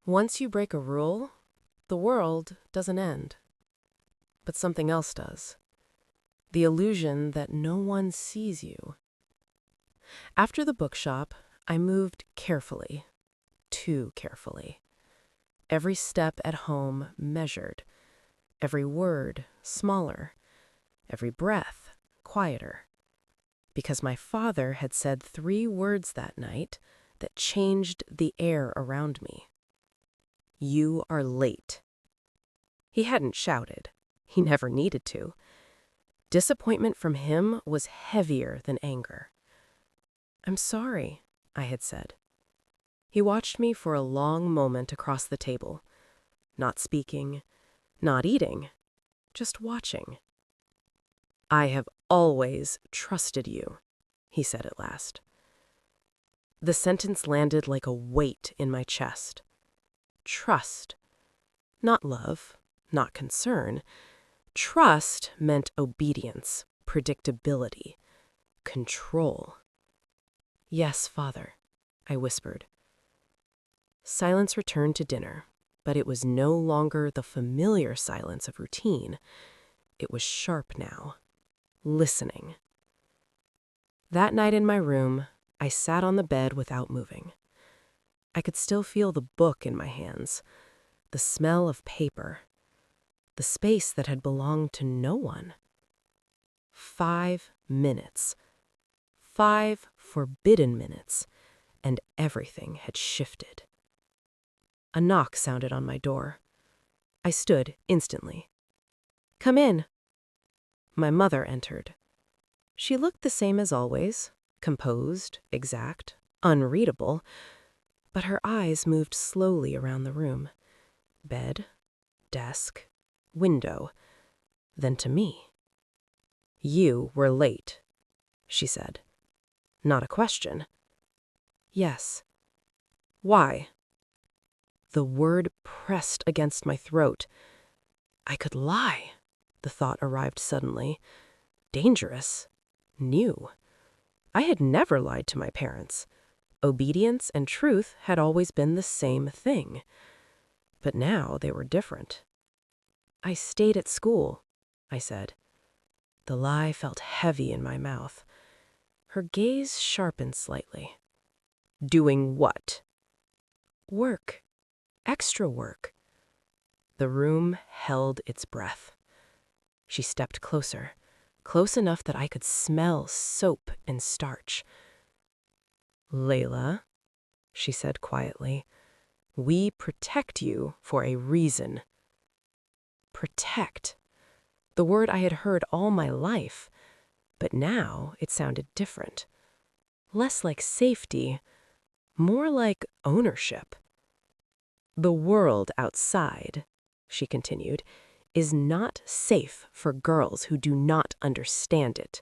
Once you break a rule, the world doesn't end. But something else does. The illusion that no one sees you. After the bookshop, I moved carefully. Too carefully. Every step at home measured. Every word smaller. Every breath quieter. Because my father had said 3 words that night that changed the air around me. You are late. He hadn't shouted. He never needed to. Disappointment from him was heavier than anger. I'm sorry, I had said. He watched me for a long moment across the table, not speaking, not eating, just watching. I have always trusted you, he said at last. The sentence landed like a weight in my chest. Trust. Not love, not concern. Trust meant obedience, predictability, control. Yes, Father, I whispered. Silence returned to dinner, but it was no longer the familiar silence of routine. It was sharp now, listening. That night in my room, I sat on the bed without moving. I could still feel the book in my hands, the smell of paper, the space that had belonged to no one. 5 minutes. 5 forbidden minutes, and everything had shifted. A knock sounded on my door. I stood instantly. Come in. My mother entered. She looked the same as always, composed, exact, unreadable, but her eyes moved slowly around the room. Bed, desk, window, then to me. You were late, she said. Not a question. Yes. Why? The word pressed against my throat. I could lie. The thought arrived suddenly. Dangerous. New. I had never lied to my parents. Obedience and truth had always been the same thing. But now they were different. I stayed at school, I said. The lie felt heavy in my mouth. Her gaze sharpened slightly. Doing what? Work. Extra work. The room held its breath. She stepped closer, close enough that I could smell soap and starch. Layla, she said quietly, we protect you for a reason. Protect. The word I had heard all my life, but now it sounded different. Less like safety, more like ownership. The world outside, she continued, is not safe for girls who do not understand it.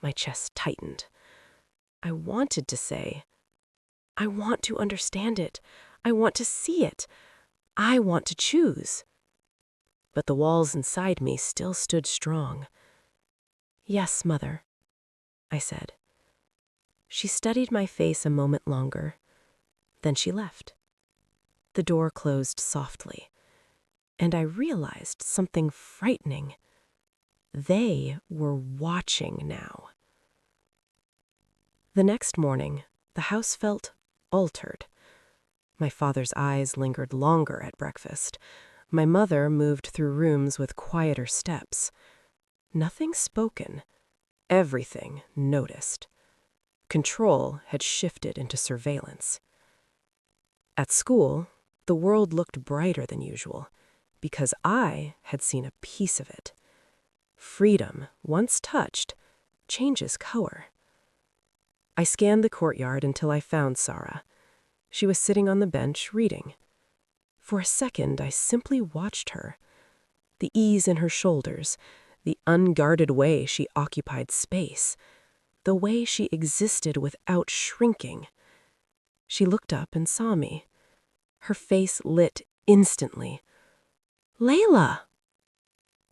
My chest tightened. I wanted to say, I want to understand it. I want to see it. I want to choose. But the walls inside me still stood strong. Yes, Mother, I said. She studied my face a moment longer. Then she left. The door closed softly, and I realized something frightening. They were watching now. The next morning, the house felt altered. My father's eyes lingered longer at breakfast. My mother moved through rooms with quieter steps. Nothing spoken. Everything noticed. Control had shifted into surveillance. At school, the world looked brighter than usual, because I had seen a piece of it. Freedom, once touched, changes color. I scanned the courtyard until I found Sarah. She was sitting on the bench, reading. For a second, I simply watched her. The ease in her shoulders, the unguarded way she occupied space, the way she existed without shrinking. She looked up and saw me. Her face lit instantly. Layla!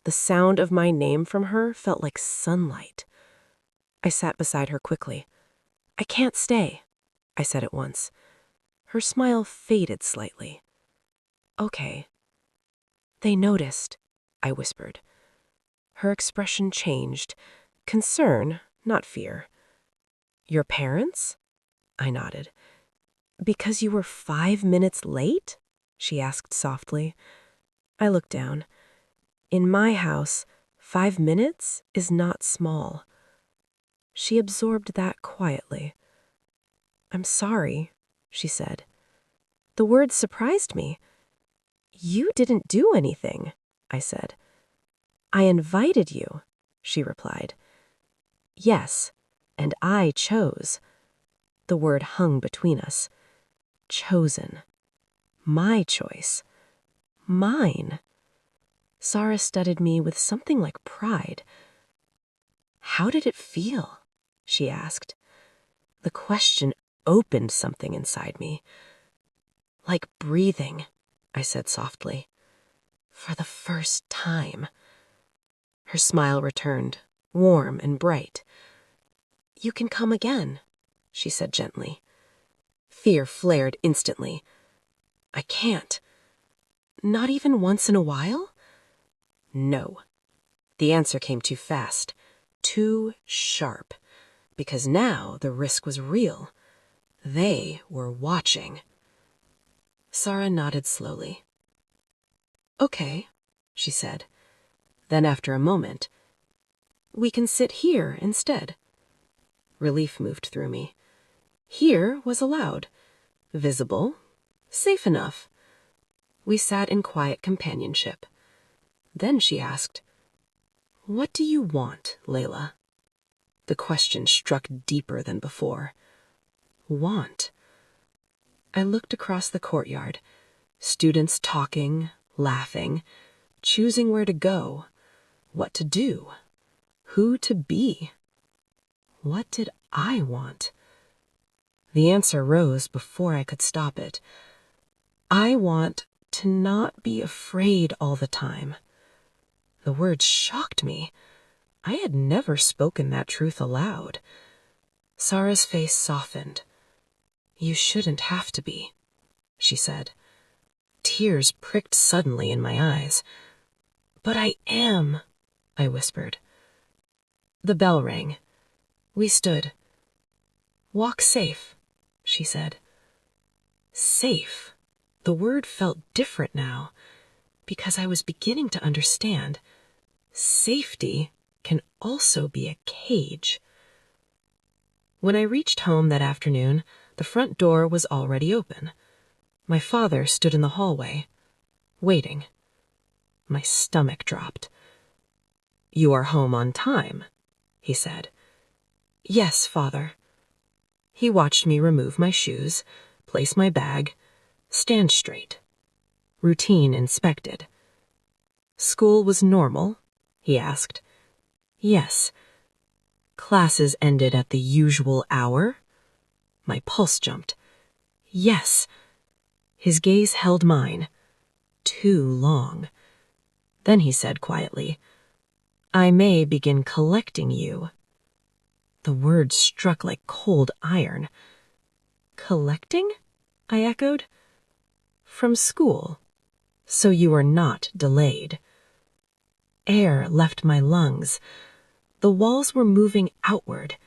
The sound of my name from her felt like sunlight. I sat beside her quickly. I can't stay, I said at once. Her smile faded slightly. "Okay." "They noticed," I whispered. Her expression changed. Concern, not fear. "Your parents?" I nodded. "Because you were 5 minutes late?" she asked softly. I looked down. In my house, 5 minutes is not small. She absorbed that quietly. "I'm sorry," she said. The word surprised me. "You didn't do anything," I said. "I invited you," she replied. "Yes, and I chose." The word hung between us. Chosen. My choice. Mine. Sarah studied me with something like pride. "How did it feel?" she asked. The question opened something inside me. "Like breathing," I said softly. "For the first time." Her smile returned, warm and bright. "You can come again," she said gently. Fear flared instantly. "I can't." "Not even once in a while?" "No." The answer came too fast, too sharp, because now the risk was real. They were watching. Sarah nodded slowly. "Okay," she said. Then after a moment, "We can sit here instead." Relief moved through me. Here was allowed, visible, safe enough. We sat in quiet companionship. Then she asked, "What do you want, Layla?" The question struck deeper than before. Want. I looked across the courtyard. Students talking, laughing, choosing where to go, what to do, who to be. What did I want? The answer rose before I could stop it. I want to not be afraid all the time. The words shocked me. I had never spoken that truth aloud. Sarah's face softened. "You shouldn't have to be," she said. Tears pricked suddenly in my eyes. "But I am," I whispered. The bell rang. We stood. "Walk safe," she said. Safe. The word felt different now, because I was beginning to understand. Safety can also be a cage. When I reached home that afternoon, the front door was already open. My father stood in the hallway, waiting. My stomach dropped. "You are home on time," he said. "Yes, Father." He watched me remove my shoes, place my bag, stand straight. Routine inspected. "School was normal?" he asked. "Yes." "Classes ended at the usual hour?" My pulse jumped. "Yes." His gaze held mine. Too long. Then he said quietly, "I may begin collecting you." The words struck like cold iron. "Collecting?" I echoed. "From school, so you are not delayed." Air left my lungs. The walls were moving outward,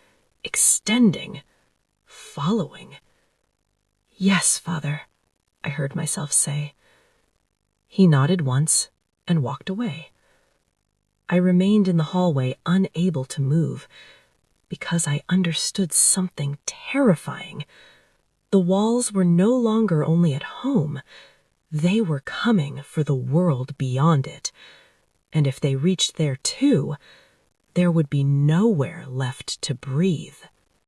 extending, following. "Yes, Father," I heard myself say. He nodded once and walked away. I remained in the hallway, unable to move, because I understood something terrifying. The walls were no longer only at home. They were coming for the world beyond it. And if they reached there too, there would be nowhere left to breathe.